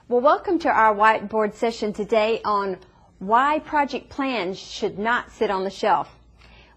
Well, welcome to our whiteboard session today on why project plans should not sit on the shelf.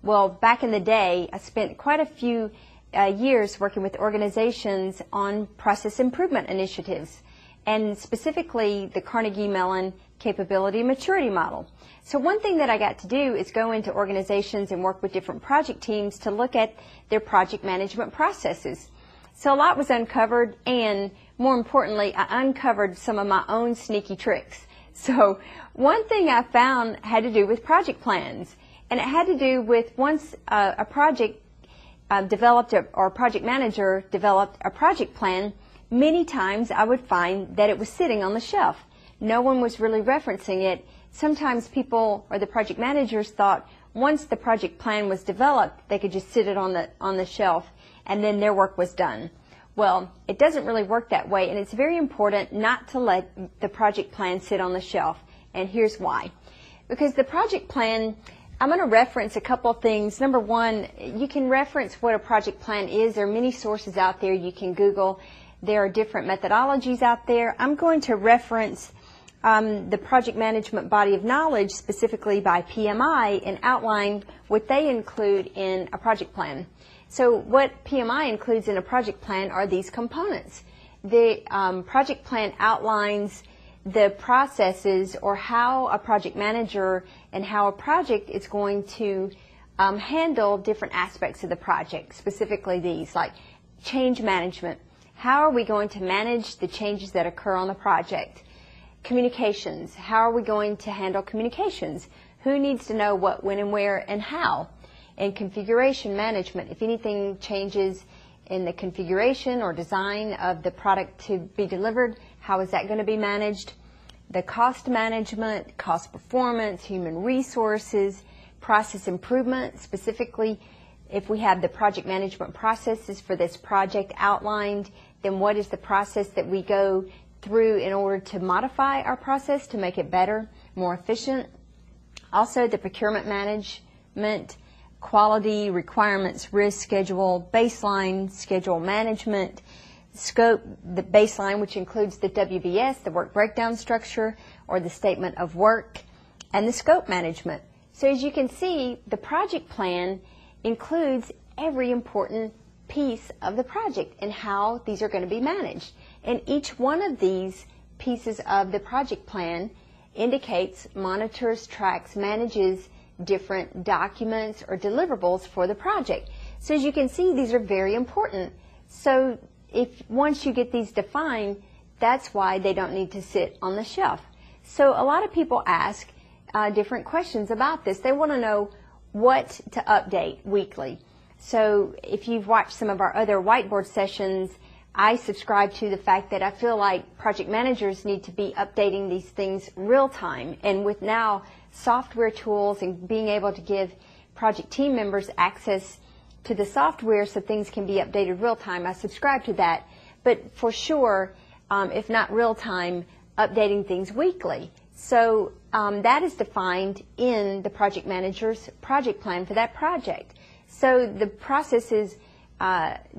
Well, back in the day, I spent quite a few years working with organizations on process improvement initiatives, and specifically the Carnegie Mellon Capability Maturity Model. So one thing that I got to do is go into organizations and work with different project teams to look at their project management processes. So a lot was uncovered, and more importantly, I uncovered some of my own sneaky tricks. So one thing I found had to do with project plans, and it had to do with once a project developed or a project manager developed a project plan, many times I would find that it was sitting on the shelf. No one was really referencing it. Sometimes people or the project managers thought once the project plan was developed, they could just sit it on the shelf and then their work was done. Well, it doesn't really work that way, and it's very important not to let the project plan sit on the shelf. And here's why. Because the project plan, I'm going to reference a couple of things. Number one, you can reference what a project plan is. There are many sources out there you can Google. There are different methodologies out there. I'm going to reference the project management body of knowledge, specifically by PMI, and outline what they include in a project plan. So what PMI includes in a project plan are these components. The project plan outlines the processes or how a project manager and how a project is going to handle different aspects of the project, specifically these, like change management. How are we going to manage the changes that occur on the project? Communications. How are we going to handle communications? Who needs to know what, when, and where, and how? And configuration management. If anything changes in the configuration or design of the product to be delivered, how is that going to be managed? The cost management, cost performance, human resources, process improvement. Specifically, if we have the project management processes for this project outlined, then what is the process that we go through in order to modify our process to make it better, more efficient? Also, the procurement management, quality, requirements, risk schedule, baseline, schedule management, scope, the baseline, which includes the WBS, the work breakdown structure, or the statement of work, and the scope management. So as you can see, the project plan includes every important piece of the project and how these are going to be managed. And each one of these pieces of the project plan indicates, monitors, tracks, manages different documents or deliverables for the project. So as you can see, these are very important. So if once you get these defined, that's why they don't need to sit on the shelf. So a lot of people ask different questions about this. They want to know what to update weekly. So if you've watched some of our other whiteboard sessions, I subscribe to the fact that I feel like project managers need to be updating these things real time. And with now software tools and being able to give project team members access to the software so things can be updated real time, I subscribe to that. But for sure, if not real time, updating things weekly. So that is defined in the project manager's project plan for that project. So the processes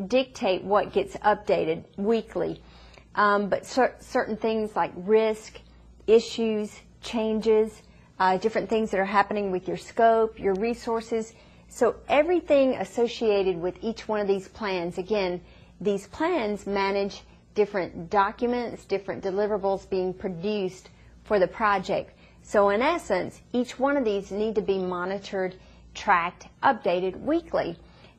dictate what gets updated weekly. But certain things like risk, issues, changes, different things that are happening with your scope, your resources. So everything associated with each one of these plans, again, these plans manage different documents, different deliverables being produced for the project. So in essence, each one of these need to be monitored, tracked, updated weekly.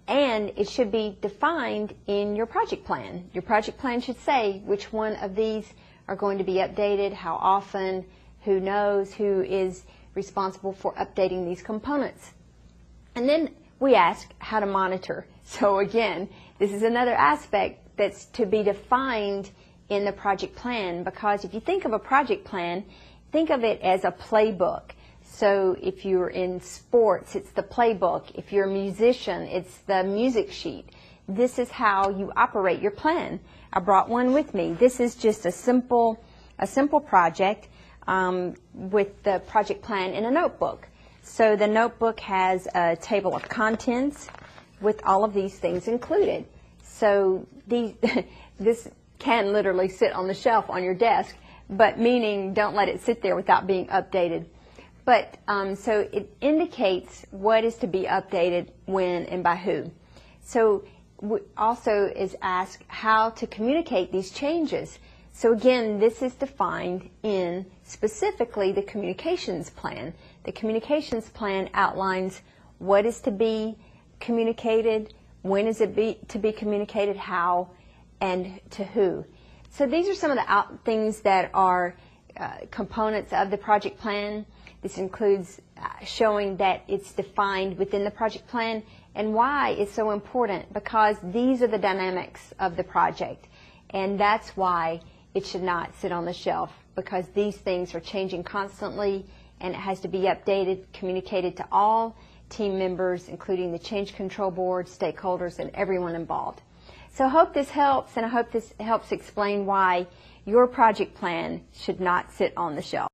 And it should be defined in your project plan. Your project plan should say which one of these are going to be updated, how often, who knows, who is responsible for updating these components. And then we ask how to monitor. So again, this is another aspect that's to be defined in the project plan, because if you think of a project plan, think of it as a playbook. So if you're in sports, it's the playbook. If you're a musician, it's the music sheet. This is how you operate your plan. I brought one with me. This is just a simple project with the project plan in a notebook. So the notebook has a table of contents with all of these things included. So this can literally sit on the shelf on your desk, but meaning don't let it sit there without being updated. But so it indicates what is to be updated, when, and by who. So also is asked how to communicate these changes. So again, this is defined in specifically the communications plan. The communications plan outlines what is to be communicated, when is it to be communicated, how, and to who. So these are some of the things that are components of the project plan. This includes showing that it's defined within the project plan, and why it's so important, because these are the dynamics of the project, and that's why it should not sit on the shelf, because these things are changing constantly, and it has to be updated, communicated to all team members, including the change control board, stakeholders, and everyone involved. So I hope this helps, and I hope this helps explain why your project plan should not sit on the shelf.